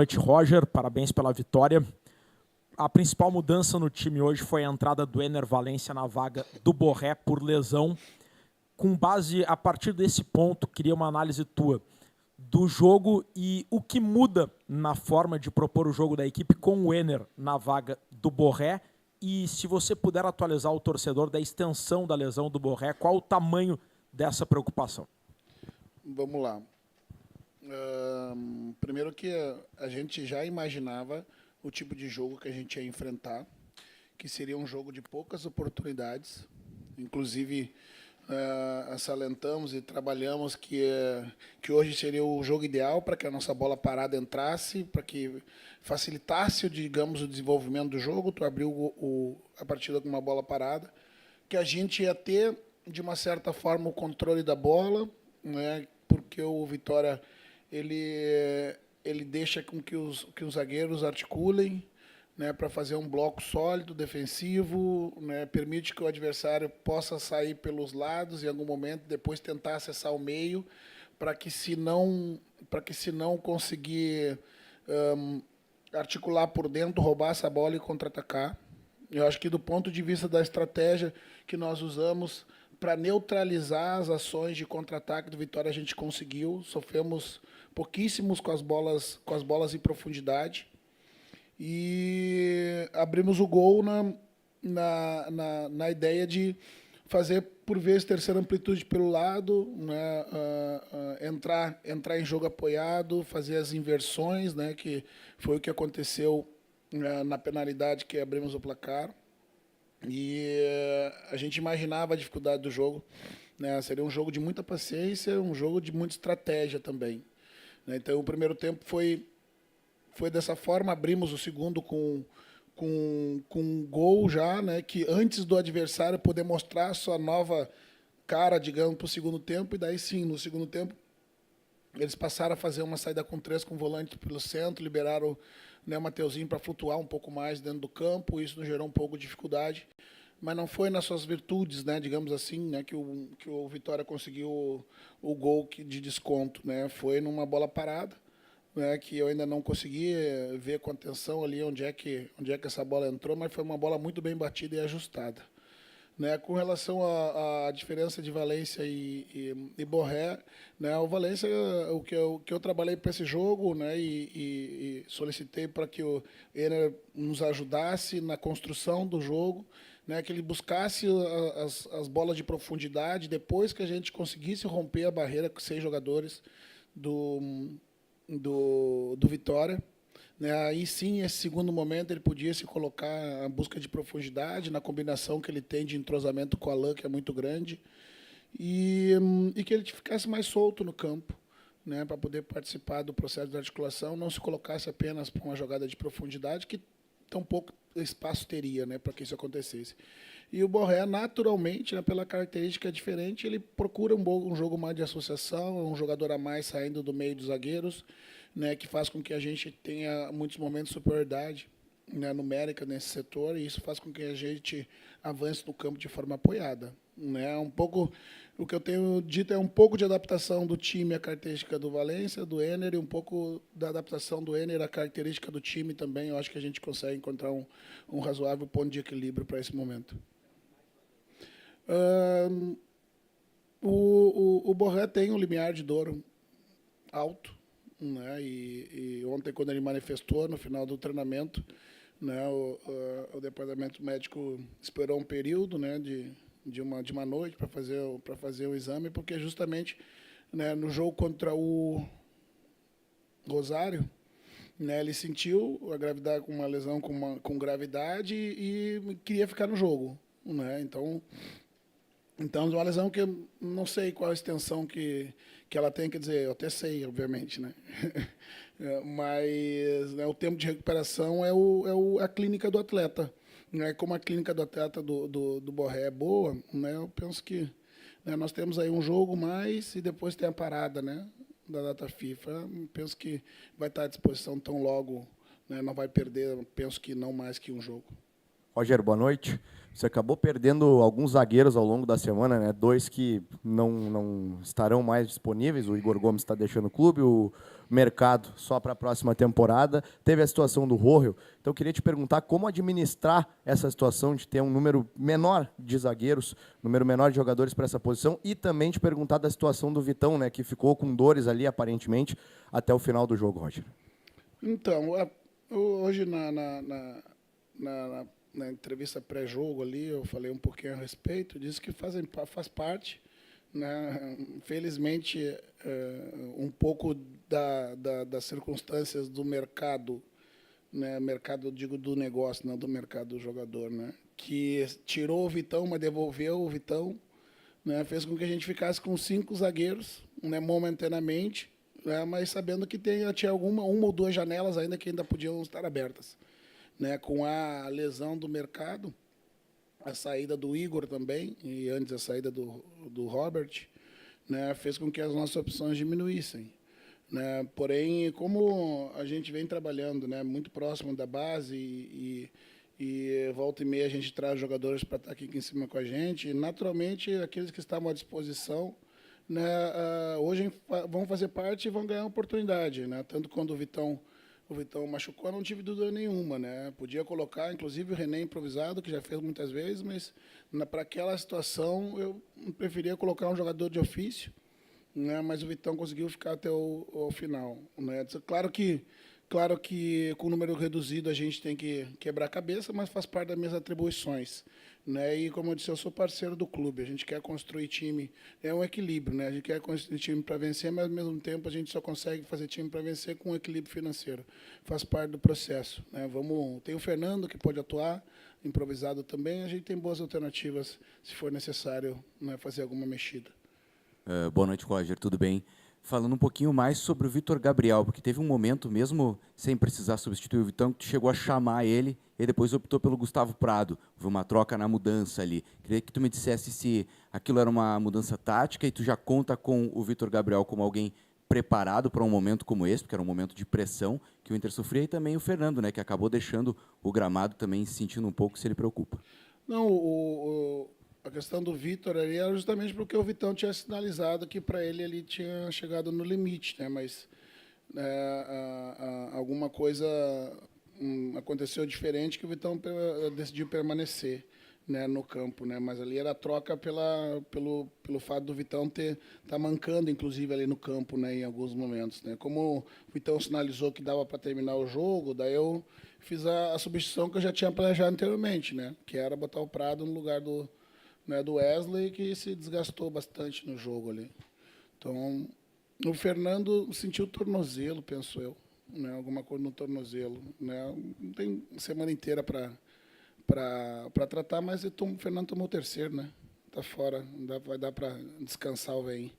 noite, Roger. Parabéns pela vitória. A principal mudança no time hoje foi a entrada do Ener Valencia na vaga do Borré por lesão. Com base, a partir desse ponto, queria uma análise tua do jogo e o que muda na forma de propor o jogo da equipe com o Ener na vaga do Borré. E se você puder atualizar o torcedor da extensão da lesão do Borré, qual o tamanho dessa preocupação? Vamos lá. Primeiro que a gente já imaginava o tipo de jogo que a gente ia enfrentar, que seria um jogo de poucas oportunidades. Inclusive, salientamos e trabalhamos que hoje seria o jogo ideal para que a nossa bola parada entrasse, para que facilitasse, digamos, o desenvolvimento do jogo. Tu abriu a partida com uma bola parada, que a gente ia ter, de uma certa forma, o controle da bola, né? Porque o Vitória ele deixa com que os zagueiros articulem, né, para fazer um bloco sólido, defensivo, né, permite que o adversário possa sair pelos lados em algum momento, depois tentar acessar o meio, para que se não conseguir articular por dentro, roubar essa bola e contra-atacar. Eu acho que do ponto de vista da estratégia que nós usamos para neutralizar as ações de contra-ataque do Vitória, a gente conseguiu. Sofremos pouquíssimos com as bolas em profundidade. E abrimos o gol na ideia de fazer, por vezes, terceira amplitude pelo lado, né, entrar em jogo apoiado, fazer as inversões, né, que foi o que aconteceu na penalidade que abrimos o placar. E a gente imaginava a dificuldade do jogo, né? Seria um jogo de muita paciência, um jogo de muita estratégia também, né? Então, o primeiro tempo foi dessa forma. Abrimos o segundo com um gol já, né? Que antes do adversário poder mostrar sua nova cara, digamos, para o segundo tempo. E daí sim, no segundo tempo, eles passaram a fazer uma saída com 3 com volante pelo centro, liberaram, né, o Mateuzinho para flutuar um pouco mais dentro do campo. Isso nos gerou um pouco de dificuldade, mas não foi nas suas virtudes, né, digamos assim, né, que o Vitória conseguiu o gol de desconto, né? Foi numa bola parada, né, que eu ainda não consegui ver com atenção ali onde é que essa bola entrou, mas foi uma bola muito bem batida e ajustada. Né, com relação à diferença de Valência e Borré, né, o Valência, o que eu trabalhei para esse jogo, né, e solicitei para que o Ener nos ajudasse na construção do jogo, né, que ele buscasse as bolas de profundidade depois que a gente conseguisse romper a barreira com 6 jogadores do Vitória. Né, aí sim, esse segundo momento, ele podia se colocar a busca de profundidade, na combinação que ele tem de entrosamento com o Alain, que é muito grande, e que ele ficasse mais solto no campo, né, para poder participar do processo de articulação, não se colocasse apenas para uma jogada de profundidade, que tão pouco espaço teria, né, para que isso acontecesse. E o Borré, naturalmente, né, pela característica diferente, ele procura um jogo mais de associação, um jogador a mais saindo do meio dos zagueiros, né, que faz com que a gente tenha muitos momentos de superioridade, né, numérica nesse setor, e isso faz com que a gente avance no campo de forma apoiada. Né? Um pouco, o que eu tenho dito é um pouco de adaptação do time à característica do Valência, do Ener, e um pouco da adaptação do Ener à característica do time também. Eu acho que a gente consegue encontrar um razoável ponto de equilíbrio para esse momento. O Borré tem um limiar de dor alto, né? E ontem, quando ele manifestou no final do treinamento, né, o departamento médico esperou um período, né, de uma noite para fazer o exame, porque justamente, né, no jogo contra o Rosário, né, ele sentiu a gravidade, com uma lesão com gravidade, e queria ficar no jogo, né? Então, uma lesão que eu não sei qual a extensão que ela tem, quer dizer, eu até sei, obviamente, né? Mas, né, o tempo de recuperação é a clínica do atleta. Né? Como a clínica do atleta do Borré é boa, né, eu penso que, né, nós temos aí um jogo mais e depois tem a parada, né, da data FIFA. Eu penso que vai estar à disposição tão logo, né, não vai perder, penso que não mais que um jogo. Roger, boa noite. Você acabou perdendo alguns zagueiros ao longo da semana, né? 2 que não estarão mais disponíveis. O Igor Gomes está deixando o clube, o Mercado só para a próxima temporada. Teve a situação do Rojo. Então, eu queria te perguntar como administrar essa situação de ter um número menor de zagueiros, número menor de jogadores para essa posição, e também te perguntar da situação do Vitão, né? Que ficou com dores ali, aparentemente, até o final do jogo, Roger. Então, hoje na entrevista pré-jogo ali, eu falei um pouquinho a respeito, disse que faz parte, né? Felizmente, um pouco das circunstâncias do mercado, né? Mercado, eu digo, do negócio, não do mercado do jogador, né? Que tirou o Vitão, mas devolveu o Vitão, né? Fez com que a gente ficasse com 5 zagueiros, né? Momentaneamente, né? Mas sabendo que tinha uma ou 2 janelas ainda que ainda podiam estar abertas, né? Com a lesão do Mercado, a saída do Igor também, e antes a saída do Robert, né? Fez com que as nossas opções diminuíssem, né? Porém, como a gente vem trabalhando, né, muito próximo da base e volta e meia a gente traz jogadores para estar aqui em cima com a gente, naturalmente aqueles que estavam à disposição, né, hoje vão fazer parte e vão ganhar oportunidade, né? Tanto quando o Vitão machucou, eu não tive dúvida nenhuma, né? Podia colocar, inclusive, o René improvisado, que já fez muitas vezes, mas para aquela situação eu preferia colocar um jogador de ofício, né? Mas o Vitão conseguiu ficar até o final, né? Claro que com o número reduzido a gente tem que quebrar a cabeça, mas faz parte das minhas atribuições, né? E como eu disse, eu sou parceiro do clube. A gente quer construir time, é um equilíbrio, né? A gente quer construir time para vencer, mas ao mesmo tempo a gente só consegue fazer time para vencer com um equilíbrio financeiro. Faz parte do processo, né? Tem o Fernando que pode atuar, improvisado também. A gente tem boas alternativas se for necessário, né, fazer alguma mexida. Boa noite, Roger, tudo bem? Falando um pouquinho mais sobre o Vitor Gabriel, porque teve um momento, mesmo sem precisar substituir o Vitão, que tu chegou a chamar ele e depois optou pelo Gustavo Prado. Houve uma troca na mudança ali. Queria que tu me dissesse se aquilo era uma mudança tática e tu já conta com o Vitor Gabriel como alguém preparado para um momento como esse, porque era um momento de pressão que o Inter sofria, e também o Fernando, né, que acabou deixando o gramado também se sentindo um pouco se ele preocupa. Não, a questão do Vitor ali era justamente porque o Vitão tinha sinalizado que para ele tinha chegado no limite, né? Mas alguma coisa aconteceu diferente que o Vitão decidiu permanecer, né, no campo, né? Mas ali era a troca pelo fato do Vitão tá mancando, inclusive, ali no campo, né, em alguns momentos, né? Como o Vitão sinalizou que dava para terminar o jogo, daí eu fiz a substituição que eu já tinha planejado anteriormente, né? Que era botar o Prado no lugar do Wesley, que se desgastou bastante no jogo ali. Então, o Fernando sentiu o tornozelo, penso eu, né? Alguma coisa no tornozelo, né? Não tem semana inteira para tratar, mas o Fernando tomou o terceiro, né? Tá fora, vai dar para descansar o velhinho.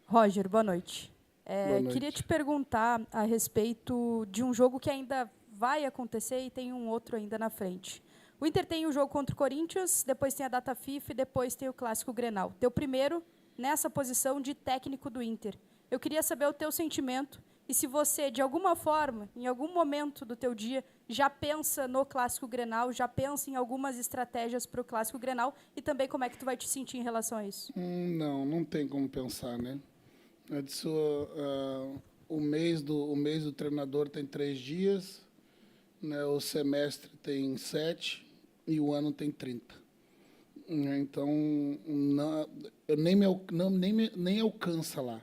Roger, boa noite. Boa noite. Queria te perguntar a respeito de um jogo que ainda vai acontecer e tem um outro ainda na frente. O Inter tem o jogo contra o Corinthians, depois tem a data FIFA e depois tem o Clássico Grenal. Teu primeiro nessa posição de técnico do Inter. Eu queria saber o teu sentimento e se você, de alguma forma, em algum momento do teu dia, já pensa no Clássico Grenal, já pensa em algumas estratégias para o Clássico Grenal e também como é que tu vai te sentir em relação a isso? Não tem como pensar, né? Eu disse, o mês do treinador tem 3 dias, né? O semestre tem 7 e o ano tem 30. Então, eu nem alcança lá,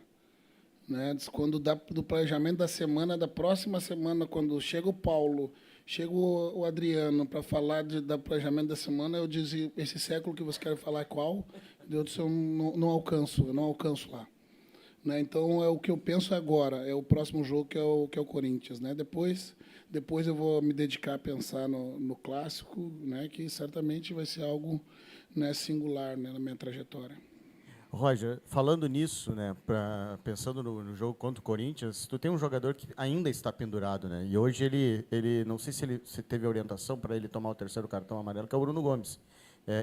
né? Quando dá do planejamento da semana, da próxima semana, quando chega o Paulo, chega o Adriano para falar do planejamento da semana, eu dizia, esse século que você quer falar é qual? Eu disse, eu não alcanço lá. Né? Então, o que eu penso agora é o próximo jogo, que é o Corinthians, né? Depois eu vou me dedicar a pensar no clássico, né? Que certamente vai ser algo, né, singular, né, na minha trajetória. Roger, falando nisso, né, pensando no jogo contra o Corinthians, tu tem um jogador que ainda está pendurado, né? E hoje ele não sei se teve orientação para ele tomar o terceiro cartão amarelo, que é o Bruno Gomes.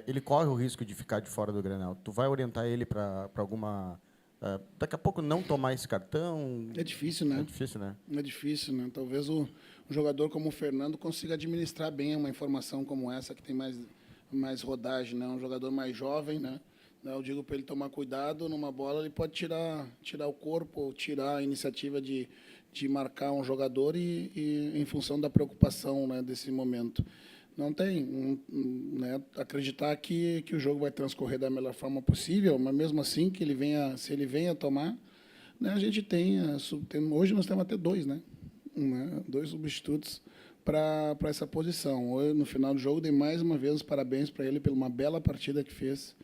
Ele corre o risco de ficar de fora do Grenal. Tu vai orientar ele para alguma daqui a pouco não tomar esse cartão? É difícil, né? É difícil, né? É difícil, né? Talvez o jogador como o Fernando consiga administrar bem uma informação como essa, que tem mais rodagem, né? Um jogador mais jovem, né? Eu digo para ele tomar cuidado, numa bola ele pode tirar o corpo, tirar a iniciativa de marcar um jogador e em função da preocupação, né, desse momento. Não tem, né, acreditar que o jogo vai transcorrer da melhor forma possível, mas mesmo assim se ele venha tomar, né, a gente hoje nós temos até 2, né, 2 substitutos para essa posição. Hoje, no final do jogo, dei mais uma vez os parabéns para ele pela uma bela partida que fez.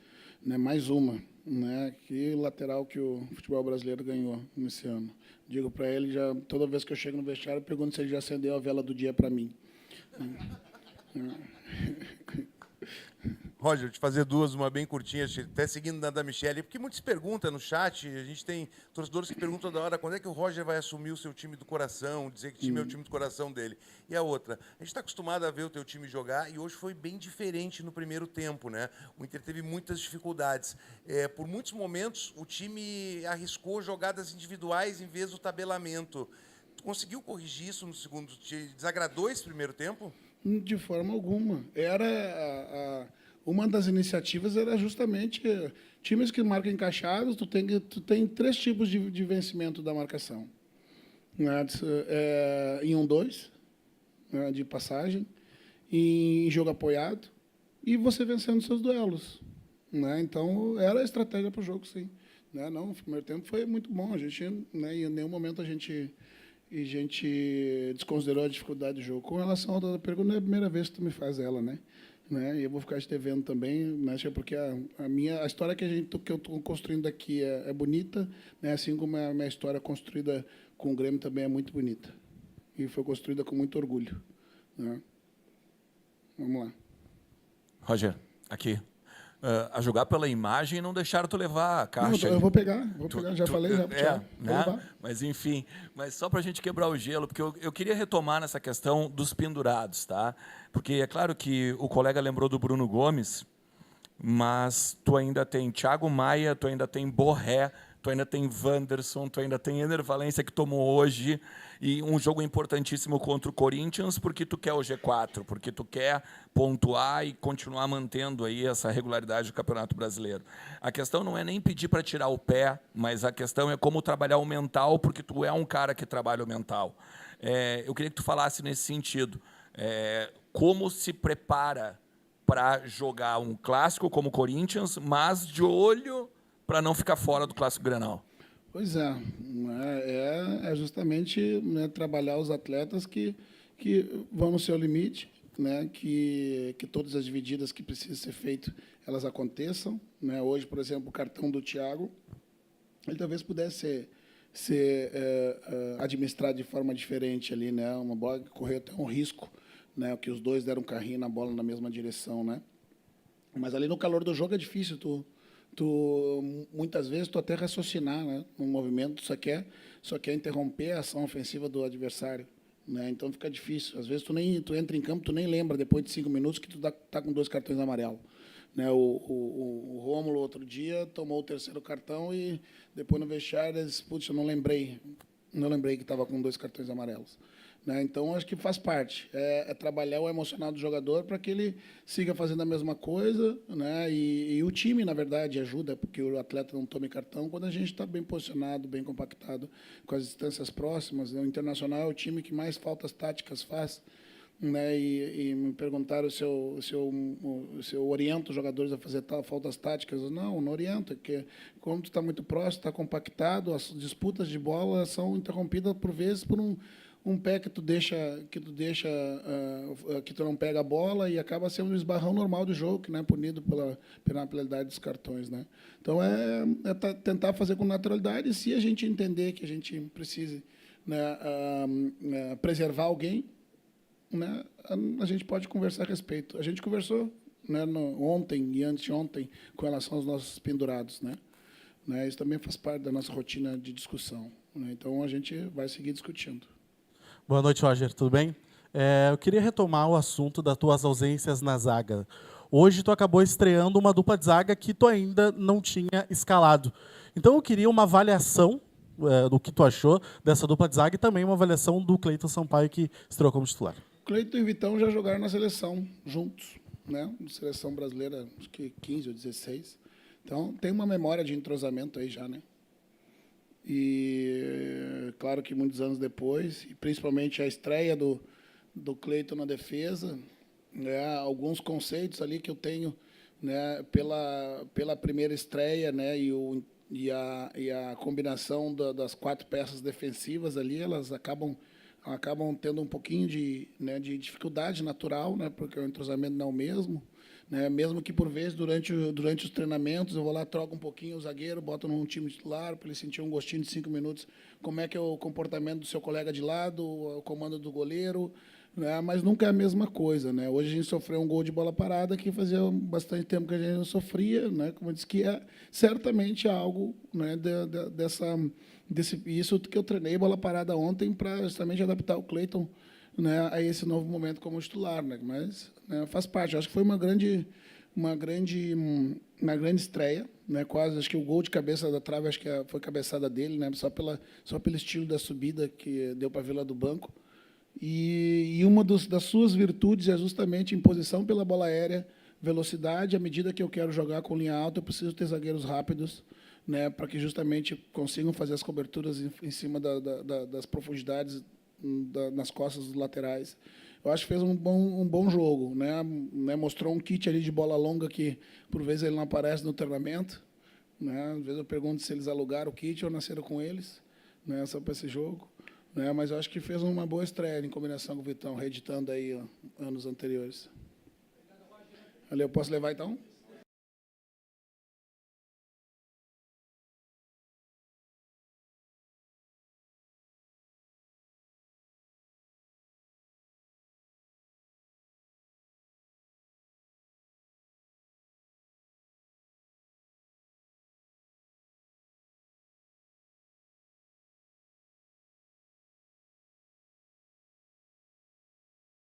Né, mais uma, né, que lateral que o futebol brasileiro ganhou nesse ano. Digo para ele, toda vez que eu chego no vestiário, eu pergunto se ele já acendeu a vela do dia para mim. Roger, te fazer duas, uma bem curtinha, até seguindo da Michele, porque muitos perguntam no chat, a gente tem torcedores que perguntam da hora quando é que o Roger vai assumir o seu time do coração, dizer que time é o time do coração dele. E a outra, a gente está acostumado a ver o teu time jogar e hoje foi bem diferente no primeiro tempo, né? O Inter teve muitas dificuldades. Por muitos momentos, o time arriscou jogadas individuais em vez do tabelamento. Tu conseguiu corrigir isso no segundo? Te desagradou esse primeiro tempo? De forma alguma. Uma das iniciativas era justamente times que marcam encaixados, tu tem 3 tipos de vencimento da marcação. Né? Em 1-2, né, de passagem, em jogo apoiado, e você vencendo seus duelos. Né? Então, era a estratégia para o jogo, sim. Né? Não, o primeiro tempo foi muito bom. A gente, né, em nenhum momento a gente desconsiderou a dificuldade do jogo. Com relação à outra pergunta, é a primeira vez que tu me faz ela, né? E eu vou ficar te devendo também, né? Porque a história que eu estou construindo aqui é bonita, né? Assim como a minha história construída com o Grêmio também é muito bonita. E foi construída com muito orgulho. Né? Vamos lá. Roger, aqui. A jogar pela imagem, não deixaram tu levar a caixa. Não, eu vou pegar, já falei. Né? Mas, enfim, só para a gente quebrar o gelo, porque eu queria retomar nessa questão dos pendurados, tá? Porque é claro que o colega lembrou do Bruno Gomes, mas tu ainda tem Thiago Maia, tu ainda tem Borré, tu ainda tem Wanderson, tu ainda tem Ener Valencia, que tomou hoje, e um jogo importantíssimo contra o Corinthians, porque tu quer o G4, porque tu quer pontuar e continuar mantendo aí essa regularidade do Campeonato Brasileiro. A questão não é nem pedir para tirar o pé, mas a questão é como trabalhar o mental, porque tu é um cara que trabalha o mental. Eu queria que tu falasse nesse sentido. Como se prepara para jogar um clássico como o Corinthians, mas de olho para não ficar fora do Clássico Grenal? Pois é justamente, né, trabalhar os atletas que vão no seu limite, né, que todas as divididas que precisam ser feitas, elas aconteçam. Né? Hoje, por exemplo, o cartão do Thiago, ele talvez pudesse ser administrado de forma diferente ali, né? Uma bola que correu até um risco, né, que os dois deram um carrinho na bola na mesma direção, né? Mas ali no calor do jogo é difícil muitas vezes tu até raciocinar, né, no movimento, só quer interromper a ação ofensiva do adversário, né? Então fica difícil. Às vezes tu entra em campo, tu nem lembra depois de 5 minutos que tu tá com 2 cartões amarelos, né? O Rômulo outro dia tomou o 3º cartão e depois no vestiário ele disse, putz, eu não lembrei que estava com 2 cartões amarelos. Né? Então, acho que faz parte. É trabalhar o emocional do jogador para que ele siga fazendo a mesma coisa. Né? E o time, na verdade, ajuda, porque o atleta não tome cartão quando a gente está bem posicionado, bem compactado, com as distâncias próximas. Né? O Internacional é o time que mais faltas táticas faz. Né? E me perguntaram se eu oriento os jogadores a fazer faltas táticas. Não oriento, porque como tu está muito próximo, está compactado, as disputas de bola são interrompidas por vezes por um pé que tu não pega a bola e acaba sendo um esbarrão normal do jogo, que não é punido pela penalidade dos cartões, né? Então tentar fazer com naturalidade. Se a gente entender que a gente precise, né, preservar alguém, né, a gente pode conversar a respeito. A gente conversou, né, ontem e anteontem com relação aos nossos pendurados, né? Isso também faz parte da nossa rotina de discussão, né? Então a gente vai seguir discutindo. Boa noite, Roger. Tudo bem? Eu queria retomar o assunto das tuas ausências na zaga. Hoje tu acabou estreando uma dupla de zaga que tu ainda não tinha escalado. Então eu queria uma avaliação do que tu achou dessa dupla de zaga e também uma avaliação do Cleiton Sampaio, que estreou como titular. Cleiton e Vitão já jogaram na seleção juntos, né? Seleção brasileira, acho que 15 ou 16. Então, tem uma memória de entrosamento aí já, né? E claro que muitos anos depois, e principalmente a estreia do Cleiton na defesa, né? Alguns conceitos ali que eu tenho, né? Pela primeira estreia, né? E a combinação das 4 peças defensivas ali, elas acabam tendo um pouquinho de dificuldade natural, né, porque o entrosamento não é o mesmo, né, mesmo que, por vezes, durante os treinamentos, eu vou lá, troco um pouquinho o zagueiro, boto num time titular, para ele sentir um gostinho de 5 minutos, como é que é o comportamento do seu colega de lado, o comando do goleiro, né, mas nunca é a mesma coisa. Né. Hoje a gente sofreu um gol de bola parada que fazia bastante tempo que a gente não sofria, né, como eu disse, que é certamente algo, né, isso que eu treinei bola parada ontem para justamente adaptar o Cleiton, né, a esse novo momento como titular, né, mas, né, faz parte. Eu acho que foi uma grande estreia, né, quase. Acho que o gol de cabeça da trave acho que foi cabeçada dele, né, só pelo estilo da subida que deu para ver lá do banco. E uma das suas virtudes é justamente imposição pela bola aérea, velocidade. À medida que eu quero jogar com linha alta, eu preciso ter zagueiros rápidos, né, para que justamente consigam fazer as coberturas em cima das profundidades nas costas dos laterais. Eu acho que fez um bom jogo, né? Mostrou um kit ali de bola longa que, por vezes, ele não aparece no treinamento, né? Às vezes eu pergunto se eles alugaram o kit ou nasceram com eles, né, só para esse jogo. Né? Mas eu acho que fez uma boa estreia em combinação com o Vitão, reeditando aí anos anteriores. Valeu, posso levar então?